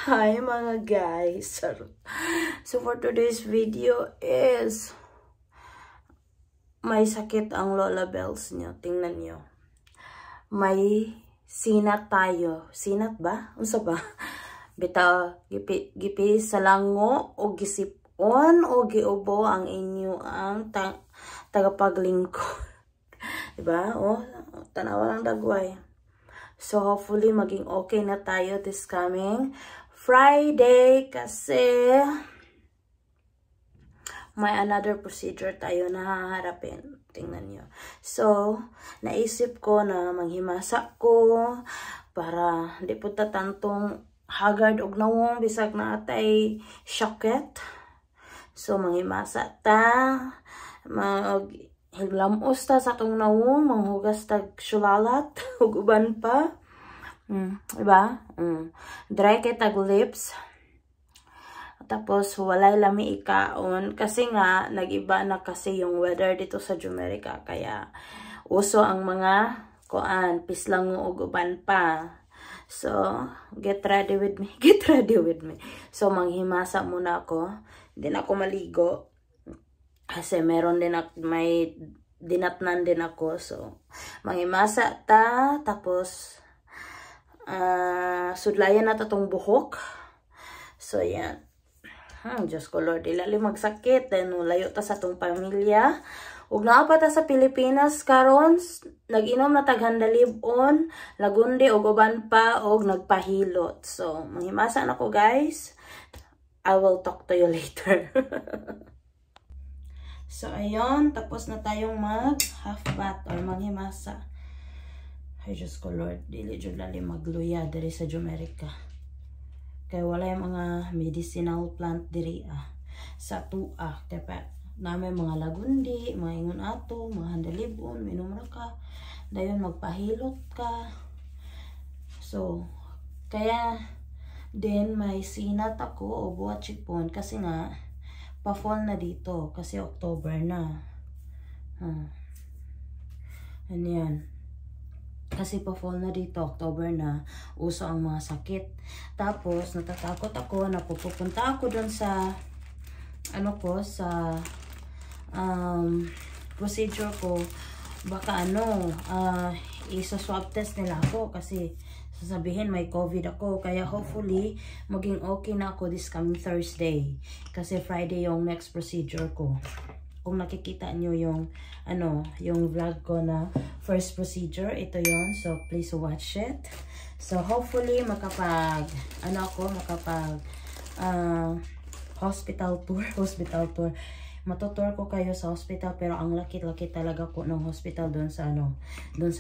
Hi mga guys. So for today's video is may sakit ang Lola Bells nyo. Tingnan nyo. May sinat tayo. Sinat ba? Unsa ba? Bita gipi sa lango o gisipon o giubo ang inyo ang tagapaglingkod. Diba? Oh, tanawa lang dagway. So hopefully maging okay na tayo this coming Friday kasi may another procedure tayo na haharapin. Tingnan nyo. So, naisip ko na manghimasa ko para di po tantong haggard og nawong bisag na atay shocket. So, manghimasa ta. Hilamos ta sa atong nawong. Manghugas tag syulalat. Ug uban pa. Diba? Dry kay tag lips. Tapos walay lami ikaon kasi nga nagiba na kasi yung weather dito sa Jamaica kaya uso ang mga pislango ug uban pa. So get ready with me. Get ready with me. So manghimasa muna ako. Hindi na ako maligo kasi meron din may dinatnan din ako. So manghimasa ta tapos sudlayan na tatong buhok. So yan. Diyos ko Lord, ilali magsakit. Then layo ta sa tong pamilya. Ug naa pa ta sa Pilipinas karon, nag-inom na taghandalibon, lagundi og uban pa og nagpahilot. So manghimasa na ko guys. I will talk to you later. So ayun, tapos na tayong mag half bath or manghimasa. Ay, Diyos ko Lord, dili jud lali magluya diri sa Jamaica. Kaya wala yung mga medicinal plant diri sa tua. Kaya namin mga lagundi, mga ingon ato, mga handalibon, minom ra ka. Dayon magpahilot ka. So, kaya din may sinat ako o buhat chipon kasi nga pa-fall na dito kasi October na. Ano yan? Kasi pa-fall na dito, October na, uso ang mga sakit. Tapos, natatakot ako, napupunta ako dun sa, procedure ko. Baka isa-swab test nila ako kasi sasabihin may COVID ako. Kaya hopefully, maging okay na ako this coming Thursday. Kasi Friday yung next procedure ko. Kung nakikita nyo yung yung vlog ko na first procedure, ito yon. So please watch it. So hopefully hospital tour. Matutour ko kayo sa hospital pero ang laki-laki talaga ko ng hospital doon sa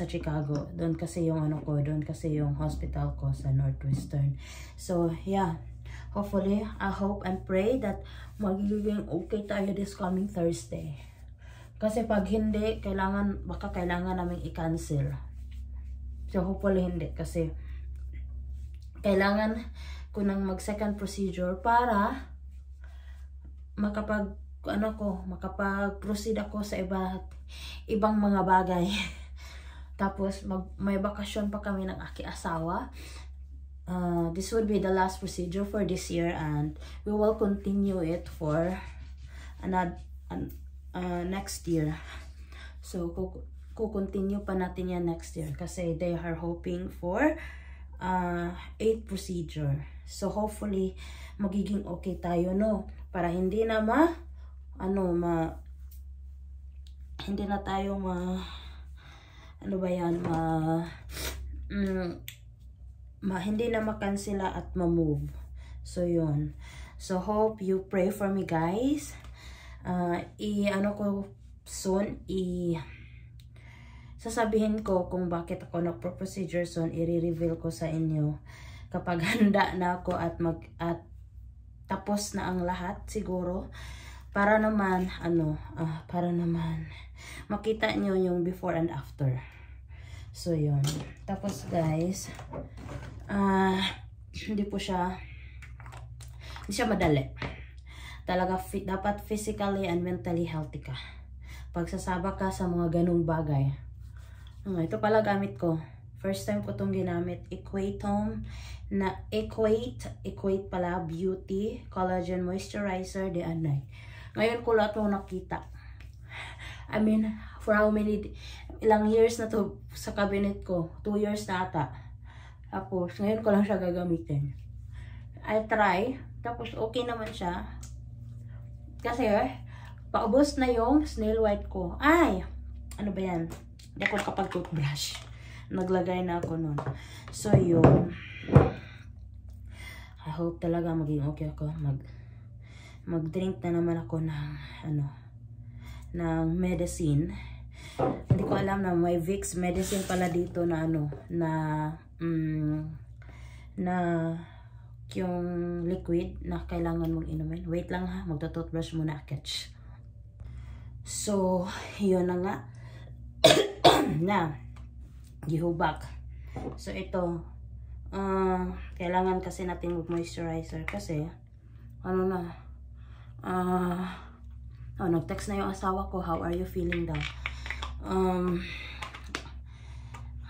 Chicago. Doon kasi yung doon kasi yung hospital ko sa Northwestern. So yeah. Hopefully, I hope and pray that magiging okay tayo this coming Thursday. Kasi pag hindi, baka kailangan namin i-cancel. So hopefully hindi kasi kailangan ko nang mag-second procedure para makapag-proceed ako sa ibang mga bagay. Tapos may bakasyon pa kami ng aking asawa. This would be the last procedure for this year and we will continue it for next year. So, continue pa natin yan next year kasi they are hoping for 8 procedure. So, hopefully, magiging okay tayo, no? Para hindi na hindi na tayo hindi na makansela at ma-move. So, yun. So, hope you pray for me, guys. Sasabihin ko kung bakit ako nagpo-procedure soon. I-reveal ko sa inyo kapag handa na ako at tapos na ang lahat, siguro. Para naman, makita nyo yung before and after. So, yun. Tapos, guys, hindi siya madali. Talaga, dapat physically and mentally healthy ka. Pagsasabak ka sa mga ganung bagay. Ito pala gamit ko. First time ko itong ginamit. Equatome na Equate pala Beauty Collagen Moisturizer Day and Night. Ngayon ko lahat mo nakita. I mean, for how many, ilang years na to sa cabinet ko. 2 years na ata. Tapos, ngayon ko lang siya gagamitin. I try. Tapos, okay naman siya. Kasi, paubos na yung snail white ko. Ay! Ano ba yan? Hindi ako nakapag-toothbrush. Naglagay na ako nun. So, yun. I hope talaga maging okay ako. Mag-drink na naman ako ng medicine. Hindi ko alam na may Vicks medicine pala dito na na yung liquid na kailangan mong inumin. Wait lang ha, magto-toothbrush muna, catch. So, yun na nga. Na, gihubak. So, ito, kailangan kasi natin mag-moisturizer kasi, nag-text na yung asawa ko, how are you feeling daw?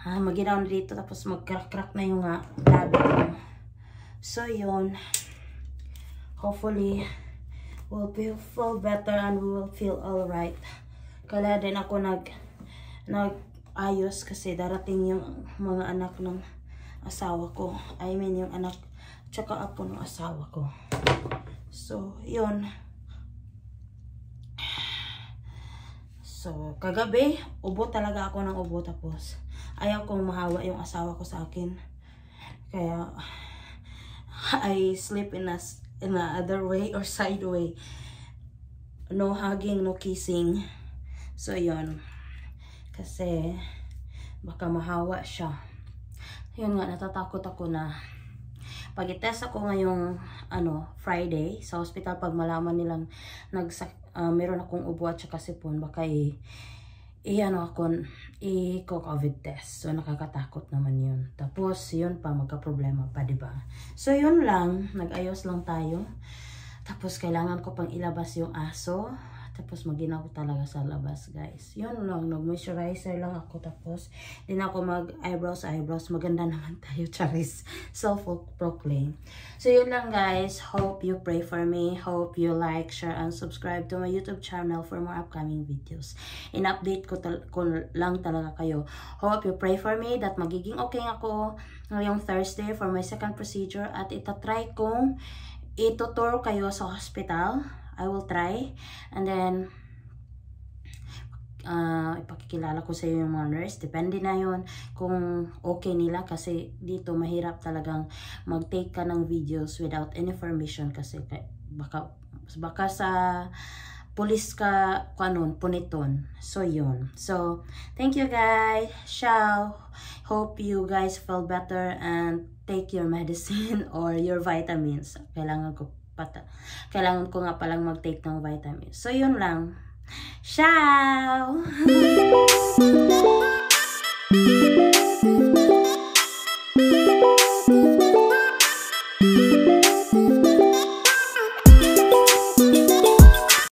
Maginaw na dito, tapos mag-crack-crack na yung labi ko. So, yun. Hopefully, we'll feel better and we will feel alright. Kaya din ako nag-ayos kasi darating yung mga anak ng asawa ko. I mean, yung anak, tsaka apo ng asawa ko. So, yun. So, kagabi, ubo talaga ako ng ubo, tapos ayaw kong mahawa yung asawa ko sa akin. Kaya, I sleep in a other way or side way. No hugging, no kissing. So, yun. Kasi, baka mahawa siya. Yun nga, natatakot ako na pag-itest ako ngayong Friday sa hospital, pag malaman nilang meron akong ubo at saka sipon, baka i-COVID test. So, nakakatakot naman yun. Tapos, yun pa, magka-problema pa, diba? So, yun lang. Nag-ayos lang tayo. Tapos, kailangan ko pang ilabas yung aso. Tapos, maginaw talaga sa labas, guys. Yun lang. Nag-moisturizer lang ako. Tapos, din ako mag-eyebrows. Maganda naman tayo, charis. Self-proclaim. So, yun lang, guys. Hope you pray for me. Hope you like, share, and subscribe to my YouTube channel for more upcoming videos. In-update ko lang talaga kayo. Hope you pray for me that magiging okay ako ngayong Thursday for my second procedure. At itatry kong itutur kayo sa hospital. I will try. And then, ipakikilala ko sa iyo yung mga nurse. Depende na yun kung okay nila. Kasi dito mahirap talagang mag-take ka ng videos without any permission. Kasi baka sa police ka, puniton. So, yun. So, thank you guys. Ciao. Hope you guys feel better and take your medicine or your vitamins. Kailangan ko nga palang mag-take ng vitamins. So, yun lang. Ciao!